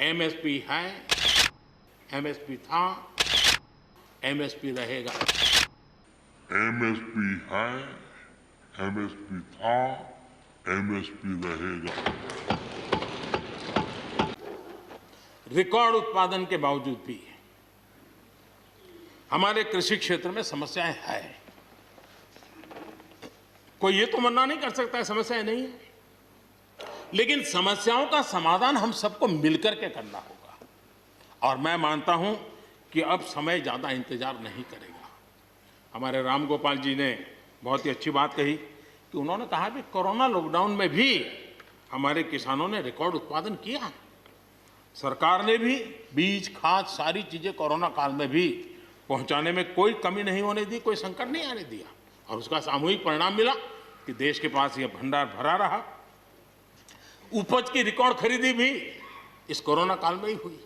MSP है, MSP था, MSP रहेगा। एमएसपी है, एमएसपी था, एमएसपी रहेगा। रिकॉर्ड उत्पादन के बावजूद भी हमारे कृषि क्षेत्र में समस्याएं हैं। कोई ये तो मना नहीं कर सकता है समस्याएं नहीं है, लेकिन समस्याओं का समाधान हम सबको मिलकर के करना होगा। और मैं मानता हूं कि अब समय ज्यादा इंतजार नहीं करेगा। हमारे राम गोपाल जी ने बहुत ही अच्छी बात कही कि उन्होंने कहा कि कोरोना लॉकडाउन में भी हमारे किसानों ने रिकॉर्ड उत्पादन किया। सरकार ने भी बीज, खाद, सारी चीजें कोरोना काल में भी पहुंचाने में कोई कमी नहीं होने दी, कोई संकट नहीं आने दिया, और उसका सामूहिक परिणाम मिला कि देश के पास यह भंडार भरा रहा। उपज की रिकॉर्ड खरीदी भी इस कोरोना काल में ही हुई।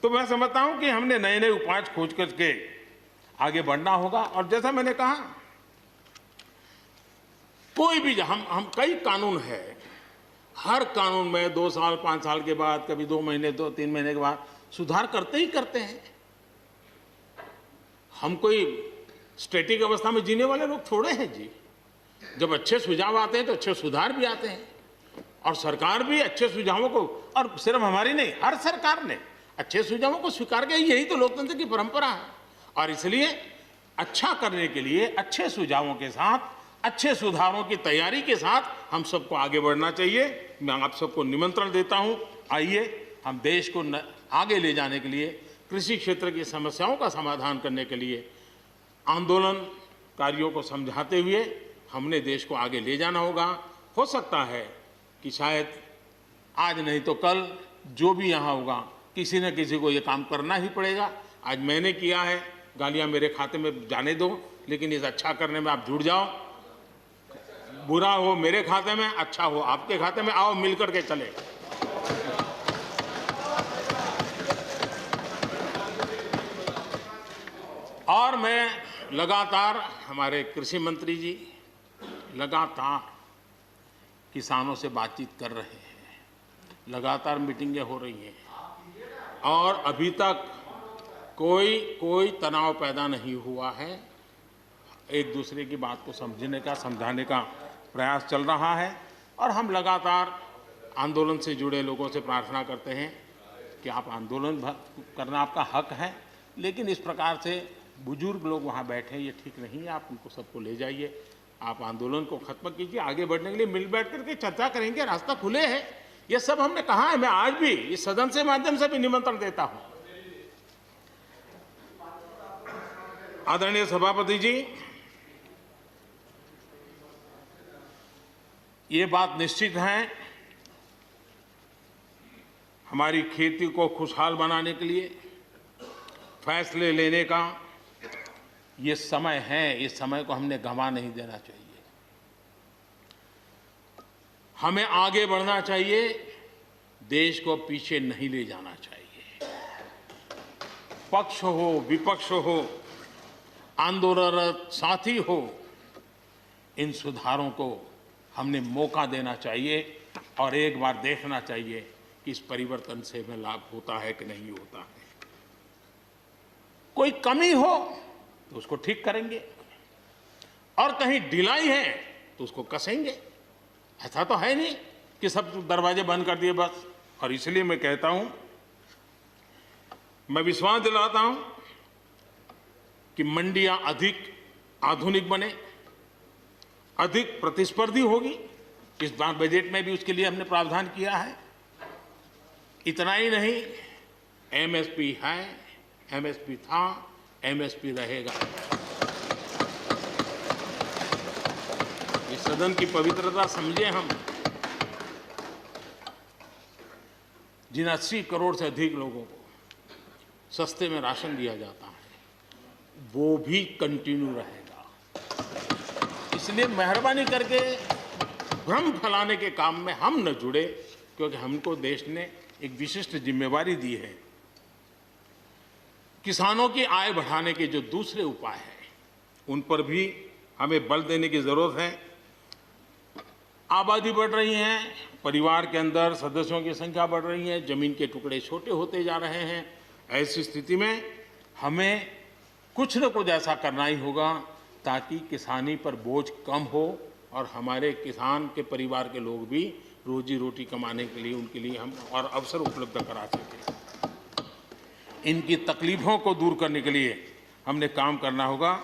तो मैं समझता हूं कि हमने नए नए उपाय खोज करके आगे बढ़ना होगा। और जैसा मैंने कहा, कोई भी हम कई कानून है, हर कानून में 2 साल 5 साल के बाद, कभी 2 महीने 2-3 महीने के बाद सुधार करते ही करते हैं। हम कोई स्टैटिक अवस्था में जीने वाले लोग थोड़े हैं जी। जब अच्छे सुझाव आते हैं तो अच्छे सुधार भी आते हैं, और सरकार भी अच्छे सुझावों को, और सिर्फ हमारी नहीं, हर सरकार ने अच्छे सुझावों को स्वीकार किया। यही तो लोकतंत्र की परंपरा है। और इसलिए अच्छा करने के लिए अच्छे सुझावों के साथ, अच्छे सुधारों की तैयारी के साथ हम सबको आगे बढ़ना चाहिए। मैं आप सबको निमंत्रण देता हूं, आइए हम देश को आगे ले जाने के लिए, कृषि क्षेत्र की समस्याओं का समाधान करने के लिए आंदोलनकारियों को समझाते हुए हमने देश को आगे ले जाना होगा। हो सकता है कि शायद आज नहीं तो कल जो भी यहाँ होगा, किसी न किसी को ये काम करना ही पड़ेगा। आज मैंने किया है, गालियाँ मेरे खाते में जाने दो, लेकिन इस अच्छा करने में आप जुड़ जाओ। बुरा हो मेरे खाते में, अच्छा हो आपके खाते में, आओ मिलकर के चले। और मैं लगातार, हमारे कृषि मंत्री जी लगातार किसानों से बातचीत कर रहे हैं, लगातार मीटिंगें हो रही हैं, और अभी तक कोई तनाव पैदा नहीं हुआ है। एक दूसरे की बात को समझने का, समझाने का प्रयास चल रहा है। और हम लगातार आंदोलन से जुड़े लोगों से प्रार्थना करते हैं कि आप आंदोलन करना आपका हक है, लेकिन इस प्रकार से बुजुर्ग लोग वहाँ बैठे, ये ठीक नहीं है। आप उनको सबको ले जाइए, आप आंदोलन को खत्म कीजिए। आगे बढ़ने के लिए मिल बैठ करके चर्चा करेंगे, रास्ता खुले है। ये सब हमने कहा है। मैं आज भी इस सदन से माध्यम से भी निमंत्रण देता हूँ। आदरणीय सभापति जी, ये बात निश्चित है, हमारी खेती को खुशहाल बनाने के लिए फैसले लेने का ये समय है। इस समय को हमने गंवा नहीं देना चाहिए। हमें आगे बढ़ना चाहिए, देश को पीछे नहीं ले जाना चाहिए। पक्ष हो, विपक्ष हो, आंदोलनरत साथी हो, इन सुधारों को हमने मौका देना चाहिए, और एक बार देखना चाहिए कि इस परिवर्तन से हमें लाभ होता है कि नहीं होता है। कोई कमी हो तो उसको ठीक करेंगे, और कहीं ढिलाई है तो उसको कसेंगे। ऐसा तो है नहीं कि सब दरवाजे बंद कर दिए बस। और इसलिए मैं कहता हूं, मैं विश्वास दिलाता हूं कि मंडियां अधिक आधुनिक बने, अधिक प्रतिस्पर्धी होगी। इस बार बजट में भी उसके लिए हमने प्रावधान किया है। इतना ही नहीं, एमएसपी है, एमएसपी था, एमएसपी रहेगा। इस सदन की पवित्रता समझे हम। जिन 80 करोड़ से अधिक लोगों को सस्ते में राशन दिया जाता है, वो भी कंटिन्यू रहेगा। इसलिए मेहरबानी करके भ्रम फैलाने के काम में हम न जुड़े, क्योंकि हमको देश ने एक विशिष्ट जिम्मेवारी दी है। किसानों की आय बढ़ाने के जो दूसरे उपाय हैं, उन पर भी हमें बल देने की जरूरत है। आबादी बढ़ रही है, परिवार के अंदर सदस्यों की संख्या बढ़ रही है, जमीन के टुकड़े छोटे होते जा रहे हैं। ऐसी स्थिति में हमें कुछ न कुछ ऐसा करना ही होगा ताकि किसानी पर बोझ कम हो और हमारे किसान के परिवार के लोग भी रोजी रोटी कमाने के लिए उनके लिए हम और अवसर उपलब्ध करा सकें। इनकी तकलीफों को दूर करने के लिए हमने काम करना होगा।